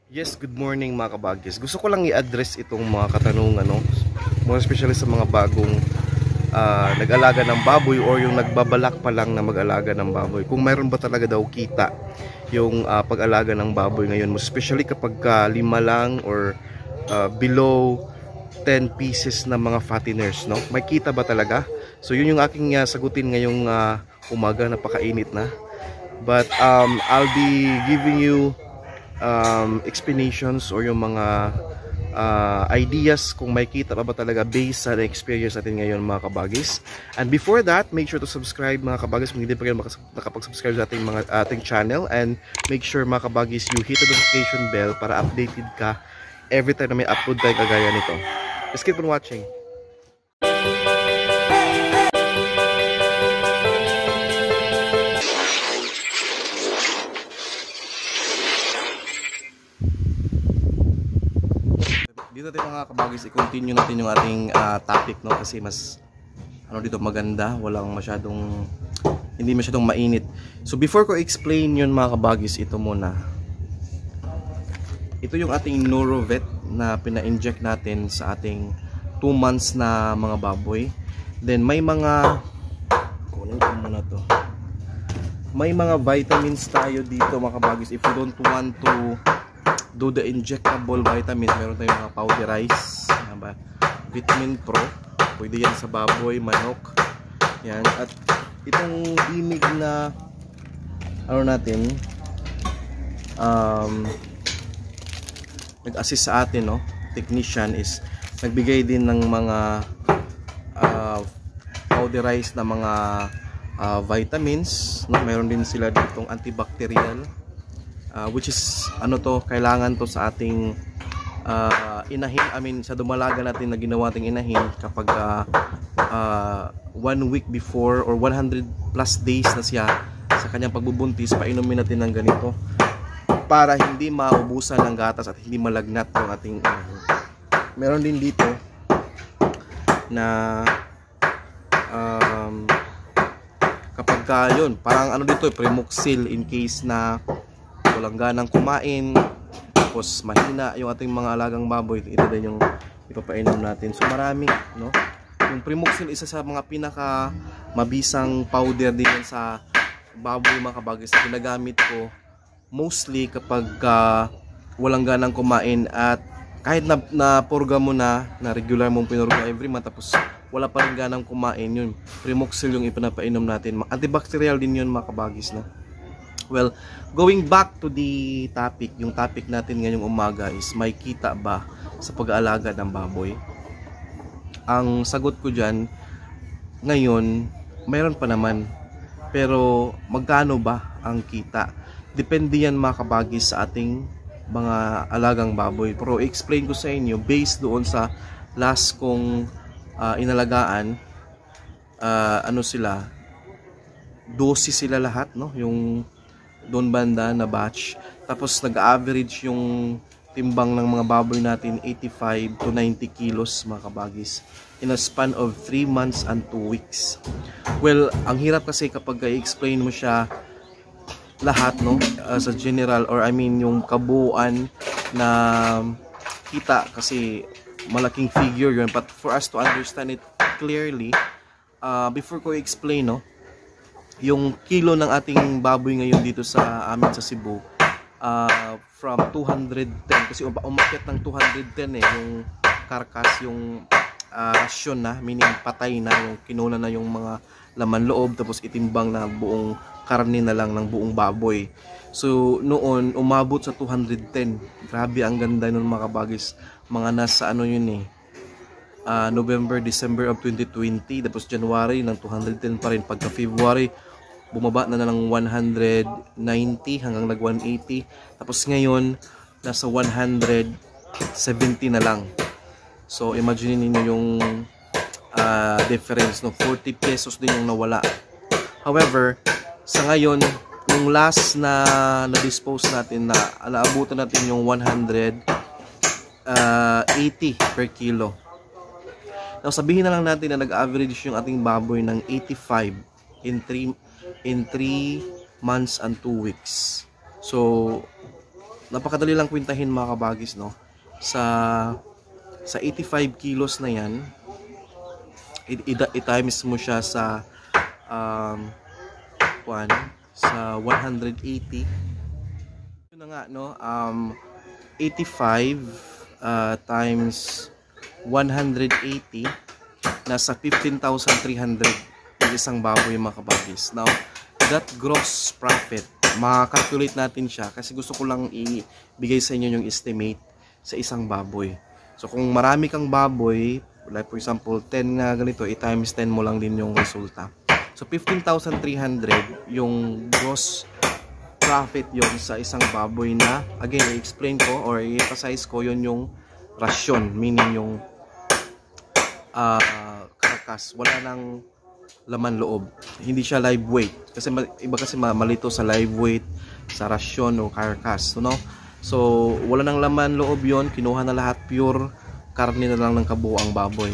Yes, good morning mga kabagis. Gusto ko lang i-address itong mga katanungan, no? More especially sa mga bagong nag-alaga ng baboy or yung nagbabalak pa lang na mag-alaga ng baboy. Kung mayroon ba talaga daw kita yung pag-alaga ng baboy ngayon, most especially kapag lima lang or below 10 pieces na mga fatteners, no? May kita ba talaga? So yun yung aking sagutin ngayong umaga, napakainit na. But I'll be giving you explanations or yung mga ideas kung may kita pa ba talaga based sa experience natin ngayon mga kabagis. And before that, make sure to subscribe mga kabagis kung hindi pa kayo nakapag-subscribe sa ating channel, and make sure mga kabagis you hit the notification bell para updated ka every time na may upload tayo kagaya nito. Just keep on watching. Dito natin mga kabagis, i-continue natin yung ating topic, no, kasi mas dito maganda, hindi masyadong mainit. So before ko explain yun mga kabagis, ito muna. Ito yung ating Norovet na pina-inject natin sa ating 2 months na mga baboy. Then may mga kunin ko muna to. May mga vitamins tayo dito mga kabagis. If you don't want to do the injectable vitamins, meron tayong mga powderized vitamin pro, pwede yan sa baboy, manok yan. At itong imig na natin nag-assist sa atin, no, technician, is nagbigay din ng mga powderized na mga vitamins, no? Meron din sila ditong antibacterial, which is kailangan to sa ating inahin, sa dumalaga natin na ginawa ating inahin kapag 1 week before or 100 plus days na siya sa kanyang pagbubuntis, painumin natin ng ganito para hindi maubusan ng gatas at hindi malagnat yung ating inahin. Meron din dito na kapag yun, parang dito, Primoxil, in case na walang ganang kumain, tapos mahina yung ating mga alagang baboy, ito din yung ipapainom natin. So marami, no? Yung Primoxil, isa sa mga pinaka mabisang powder din sa baboy mga kabagis, na ginagamit ko mostly kapag walang ganang kumain, at kahit na purga mo na regular mong pinurga every month, tapos wala pa rin ganang kumain, yun Primoxil yung ipinapainom natin. Antibacterial din yun mga kabagis, no? Well, going back to the topic, yung topic natin ngayong umaga is may kita ba sa pag-aalaga ng baboy? Ang sagot ko dyan, ngayon, mayroon pa naman. Pero magkano ba ang kita? Depende yan mga kabagis sa ating mga alagang baboy. Pero explain ko sa inyo, based doon sa last kong inalagaan, sila, 12 sila lahat, no? Yung doon banda na batch. Tapos nag-average yung timbang ng mga baboy natin 85 to 90 kilos mga kabagis in a span of 3 months and 2 weeks. Well, ang hirap kasi kapag i-explain mo siya lahat, no, as a general, or yung kabuuan na kita, kasi malaking figure yun. But for us to understand it clearly, before ko i-explain, no, yung kilo ng ating baboy ngayon dito sa amin sa Cebu, from 210, kasi umakyat ng 210 yung karkas, yung rasyon na, meaning patay na, yung kinuna na yung mga laman loob, tapos itimbang na buong karne na lang ng buong baboy. So noon umabot sa 210. Grabe, ang ganda nun mga kabagis. Mga nasa November, December of 2020, tapos January ng 210 pa rin. Pagka February, bumaba na ng 190 hanggang nag 180. Tapos ngayon, nasa 170 na lang. So imagine niyo yung difference, no? 40 pesos din yung nawala. However, sa ngayon, yung last na na-dispose natin, na naabutan natin yung 180 per kilo. Now, sabihin na lang natin na nag-average yung ating baboy ng 85 in 3 months and 2 weeks. So napakadali lang kwintahin mga kabagis, no? Sa 85 kilos na yan, i-times mo siya sa sa 180. Yun na nga, no? 85 times 180, nasa 15,300 yung isang baboy mga kabagis. Now, that gross profit, makakalculate natin siya kasi gusto ko lang ibigay sa inyo yung estimate sa isang baboy. So kung marami kang baboy, like for example 10 nga ganito, i-times 10 mo lang din yung resulta. So 15,300 yung gross profit yon sa isang baboy na, again, i-explain ko or i-emphasize ko, yun yung rasyon, meaning yung karkas, wala nang laman loob, hindi siya live weight kasi iba kasi malito sa live weight, sa rasyon o carcass, no? So wala nang laman loob yon, kinuha na lahat pure karne na lang ng kabuuang baboy.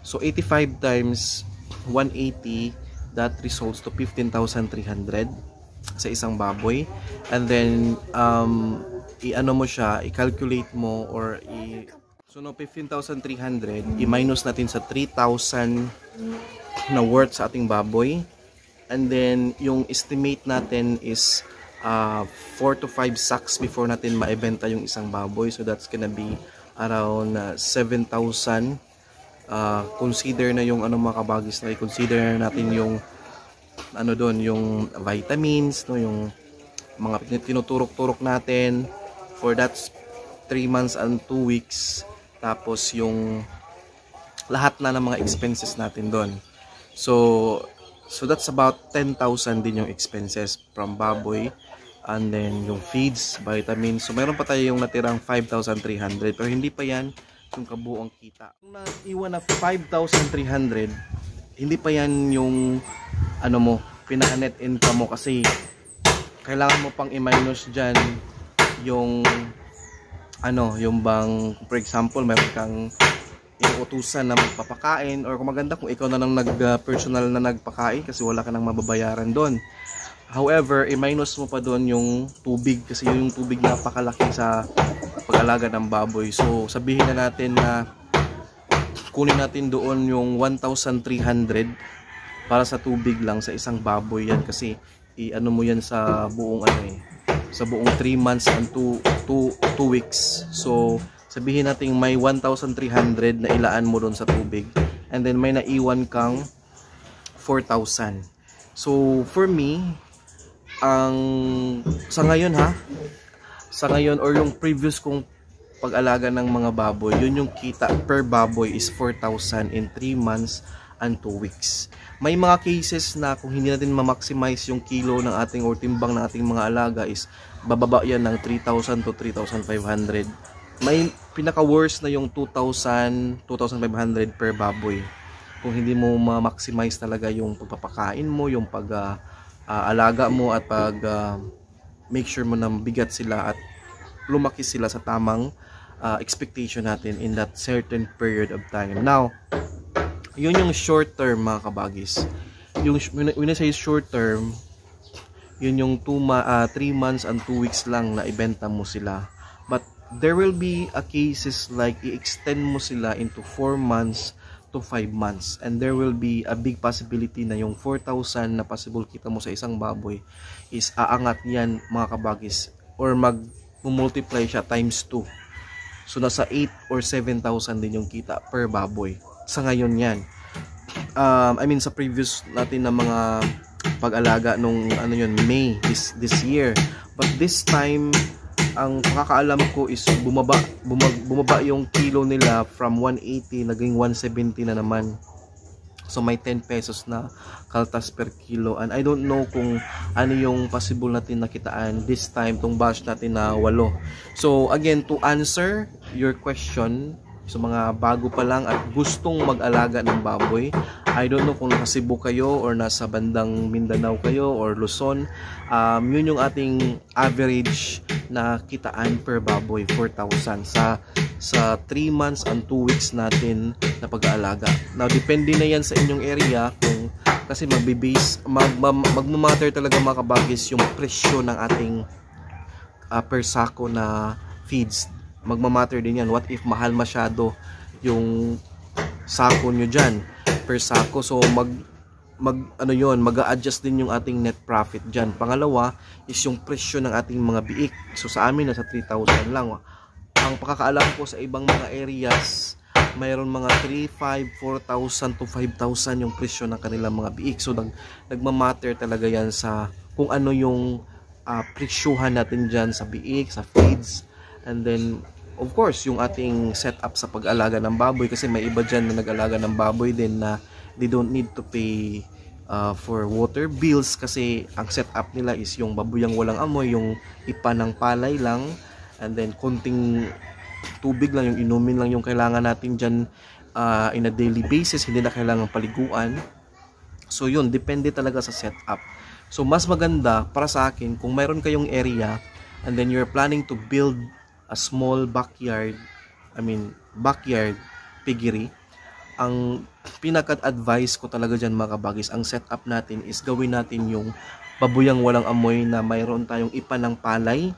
So 85 times 180, that results to 15,300 sa isang baboy. And then i-ano mo siya, i-calculate mo or so no, 15,300 i-minus natin sa 3,000 na worth sa ating baboy. And then yung estimate natin is 4 to 5 sacks before natin maibenta yung isang baboy. So that's gonna be around 7,000. Consider na yung ano mga kabagis, na i-consider natin yung ano doon, yung vitamins, no, yung mga tinuturok-turok natin for that 3 months and 2 weeks. Tapos yung lahat na ng mga expenses natin doon. So that's about 10,000 din yung expenses from baboy. And then yung feeds, vitamins. So meron pa tayo yung natirang 5,300. Pero hindi pa yan yung kabuuang kita. Kung naiwan na 5,300, hindi pa yan yung ano mo, pinaka-net income mo, kasi kailangan mo pang i-minus dyan yung ano, yung bang, for example, meron kang inuutusan na magpapakain, or kung maganda kung ikaw na lang personal na nagpakain kasi wala ka nang mababayaran doon. However, i-minus mo pa doon yung tubig, kasi yung tubig napakalaki sa pag-alaga ng baboy. So sabihin na natin na kunin natin doon yung 1,300 para sa tubig lang sa isang baboy. Yan kasi i-ano mo yan sa buong ano sa buong 3 months and 2 weeks. So sabihin natin may 1,300 na ilaan mo doon sa tubig, and then may naiwan kang 4,000. So for me, sa ngayon or yung previous kong pag-alaga ng mga baboy, yun yung kita per baboy is 4,000 in 3 months and 2 weeks. May mga cases na kung hindi natin ma-maximize yung kilo ng ating or timbang ng ating mga alaga, is bababa yan ng 3,000 to 3,500. May pinaka-worst na yung 2,000, 2,500 per baboy. Kung hindi mo ma-maximize talaga yung pagpapakain mo, yung pag-alaga mo at make sure mo na bigat sila at lumaki sila sa tamang expectation natin in that certain period of time. Now, yun yung short term mga kabagis. Yung when I say short term, yun yung 3 months and 2 weeks lang na ibenta mo sila. But there will be cases like i-extend mo sila into 4 months to 5 months, and there will be a big possibility na yung 4,000 na possible kita mo sa isang baboy is aangat yan mga kabagis, or mag-multiply siya times 2. So nasa 8 or 7,000 din yung kita per baboy sa ngayon yan. I mean sa previous natin na mga pag-alaga nung ano yun, May this year. But this time, ang pagkakaalam ko is bumaba yung kilo nila from 180 naging 170 na naman. So may 10 pesos na kaltas per kilo, and I don't know kung ano yung possible natin nakitaan this time tong batch natin na 8. So again, to answer your question, so mga bago pa lang at gustong mag-alaga ng baboy, I don't know kung nasa Cebu kayo or nasa bandang Mindanao kayo or Luzon, yun yung ating average na kitaan per baboy, 4,000 sa 3 months and 2 weeks natin na pag-aalaga. Now depende na yan sa inyong area, kung kasi magmatter talaga mga kabagis yung presyo ng ating per sako na feeds. Magmamatter din yan. What if mahal masyado yung sako nyo dyan per sako? So mag-a-adjust din yung ating net profit dyan. Pangalawa is yung presyo ng ating mga biik. So sa amin nasa 3,000 lang. Ang pakakaalam ko sa ibang mga areas, mayroon mga 3,500, 4,000 to 5,000 yung presyo ng kanilang mga biik. So nagmamatter talaga yan sa kung ano yung presyuhan natin dyan sa biik, sa feeds, and then of course yung ating setup sa pag-alaga ng baboy, kasi may iba dyan na nag-alaga ng baboy din na they don't need to pay for water bills, kasi ang setup nila is yung baboyang walang amoy, yung ipa ng palay lang, and then konting tubig lang, yung inumin lang yung kailangan natin dyan in a daily basis, hindi na kailangan paliguan. So yun, depende talaga sa setup. So mas maganda para sa akin kung mayroon kayong area and then you're planning to build a small backyard piggery, ang pinaka-advice ko talaga dyan mga kabagis, ang setup natin is gawin natin yung baboyang walang amoy na mayroon tayong ipa ng palay,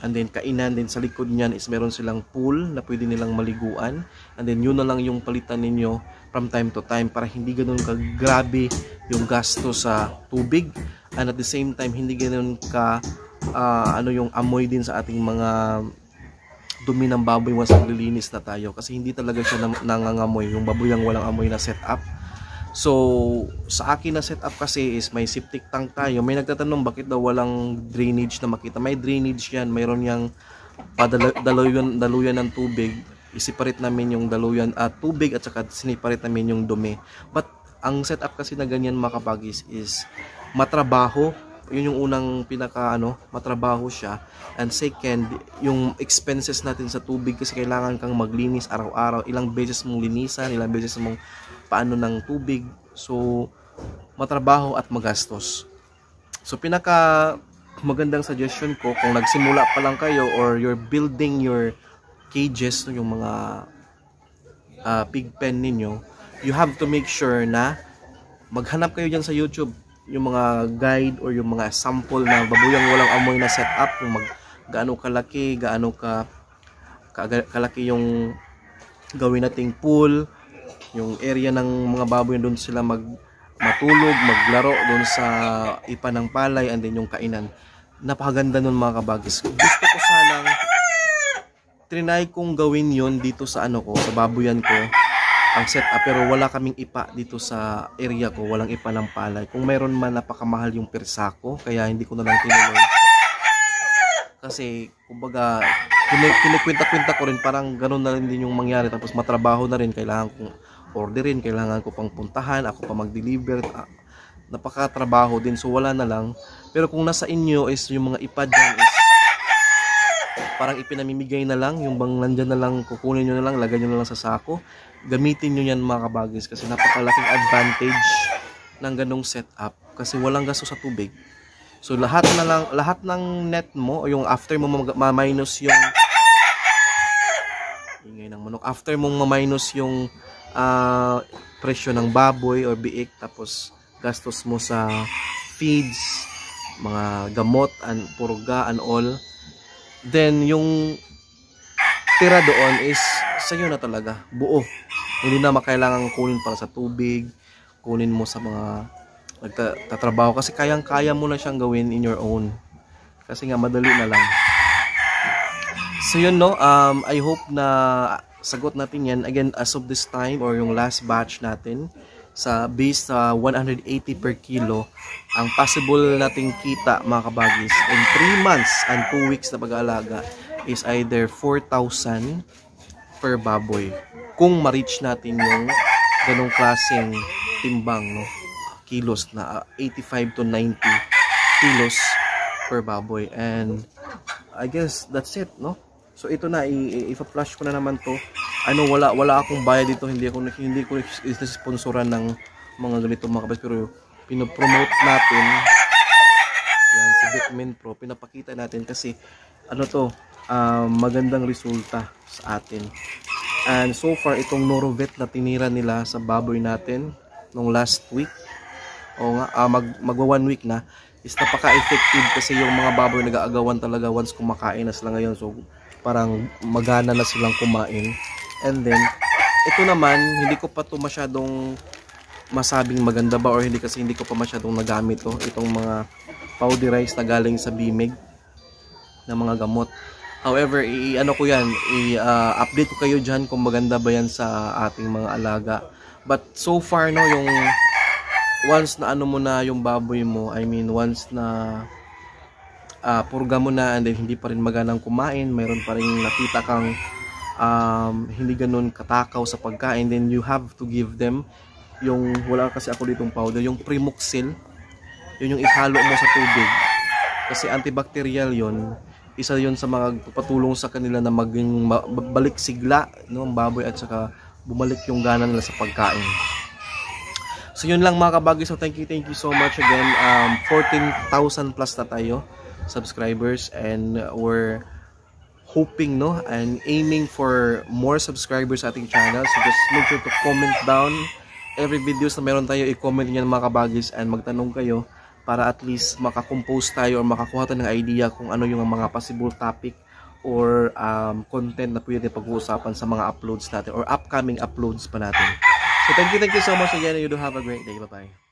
and then kainan din sa likod niyan is meron silang pool na pwede nilang maliguan, and then yun na lang yung palitan ninyo from time to time para hindi ganoon kagrabe yung gasto sa tubig, and at the same time hindi ganoon ka yung amoy din sa ating mga dumi ng baboy once naglilinis na tayo, kasi hindi talaga siya nangangamoy yung baboyang walang amoy na setup. So sa akin na setup kasi is may septic tank tayo. May nagtatanong bakit daw walang drainage na makita. May drainage yan, mayroon yang daluyan ng tubig. I-separate namin yung daluyan at tubig at saka siniparate namin yung dumi. But ang setup kasi na ganyan mga kabagis is matrabaho. Yun yung unang matrabaho siya. And second, yung expenses natin sa tubig, kasi kailangan kang maglinis araw-araw. Ilang beses mong linisan, ilang beses mong paano ng tubig. So matrabaho at magastos. So pinaka magandang suggestion ko kung nagsimula pa lang kayo or you're building your cages, yung mga pig pen ninyo, you have to make sure na maghanap kayo dyan sa YouTube yung mga guide or yung mga sample na baboyang walang amoy na setup, kung gaano kalaki, gaano kalaki yung gawin nating pool, yung area ng mga baboy doon sila matulog, maglaro doon sa ipa ng palay, and then yung kainan. Napakaganda nun mga kabagis. Gusto ko sanang trinay kong gawin yon dito sa sa baboyan ko, ang setup, pero wala kaming ipa dito sa area ko, walang ipa ng palay. Kung mayroon man, napakamahal yung per sako, kaya hindi ko na lang tinuloy. Kasi kumbaga kinikwenta-kwenta ko rin, parang ganun na rin din yung mangyari, tapos matrabaho na rin, kailangan kong orderin, kailangan ko pang puntahan, ako pa mag-deliver, napakatrabaho din, so wala na lang. Pero kung nasa inyo is yung mga ipa dyan is parang ipinamimigay na lang, yung bang nandyan na lang, kukunin nyo na lang, lagay nyo na lang sa sako, gamitin nyo yan mga kabagis, kasi napakalaking advantage ng ganong setup, kasi walang gasto sa tubig. So lahat ng net mo, o yung after mo ma-minus yung ingay ng manok, after mong ma-minus yung presyo ng baboy or biik, tapos gastos mo sa feeds, mga gamot, and purga and all, then yung tira doon is sa'yo na talaga, buo. Hindi na makailangan kunin para sa tubig, kunin mo sa mga nagtatrabaho, kasi kayang-kaya mo na siyang gawin in your own, kasi nga madali na lang. So yun I hope na sagot natin yan. Again, as of this time, or yung last batch natin, sa base sa 180 per kilo, ang possible nating kita mga kabagis in 3 months and 2 weeks na pag-aalaga is either 4,000 per baboy, kung ma-reach natin yung ganong klaseng timbang, kilos na 85 to 90 kilos per baboy. And I guess that's it, So ito na, i-flash ko na naman to. Wala akong bayad dito, hindi ko sponsoran ng mga ganito mga kabagis, pero pinopromote natin yan si Betmin Pro, pinapakita natin kasi magandang resulta sa atin. And so far, itong Norovet na tinira nila sa baboy natin nung last week, magwa 1 week na, is napaka-effective kasi yung mga baboy nag-aagawan talaga once kumakain na sila ngayon. So parang magana na silang kumain. And then ito naman, hindi ko pa to masyadong masabing maganda ba or hindi kasi hindi ko pa masyadong nagamit to. Itong mga powderized na galing sa Bimig na mga gamot. However, ano ko yan, update ko kayo dyan kung maganda ba yan sa ating mga alaga. But so far, no, yung once na ano mo na yung baboy mo, I mean, once na purga mo na and then hindi pa rin maganang kumain, mayroon pa rin nakita kang hindi ganun katakaw sa pagkain, then you have to give them yung, wala kasi ako ditong powder, yung Primoxil. Yun yung ihalo mo sa tubig kasi antibacterial yun. Isa yun sa mga papatulong sa kanila na maging balik sigla, no, ang baboy at saka bumalik yung gana nila sa pagkain. So yun lang mga kabagay. So thank you so much again. 14,000 plus na tayo subscribers and we're hoping, no, and aiming for more subscribers sa ating channel. So just make sure to comment down every videos na meron tayo, i-comment niyo mga kabagis and magtanong kayo para at least makakompose tayo or makakuha tayo ng idea kung ano yung mga possible topic or content na pwede pag-uusapan sa mga uploads natin or upcoming uploads pa natin. So thank you so much again and you do have a great day. Bye-bye.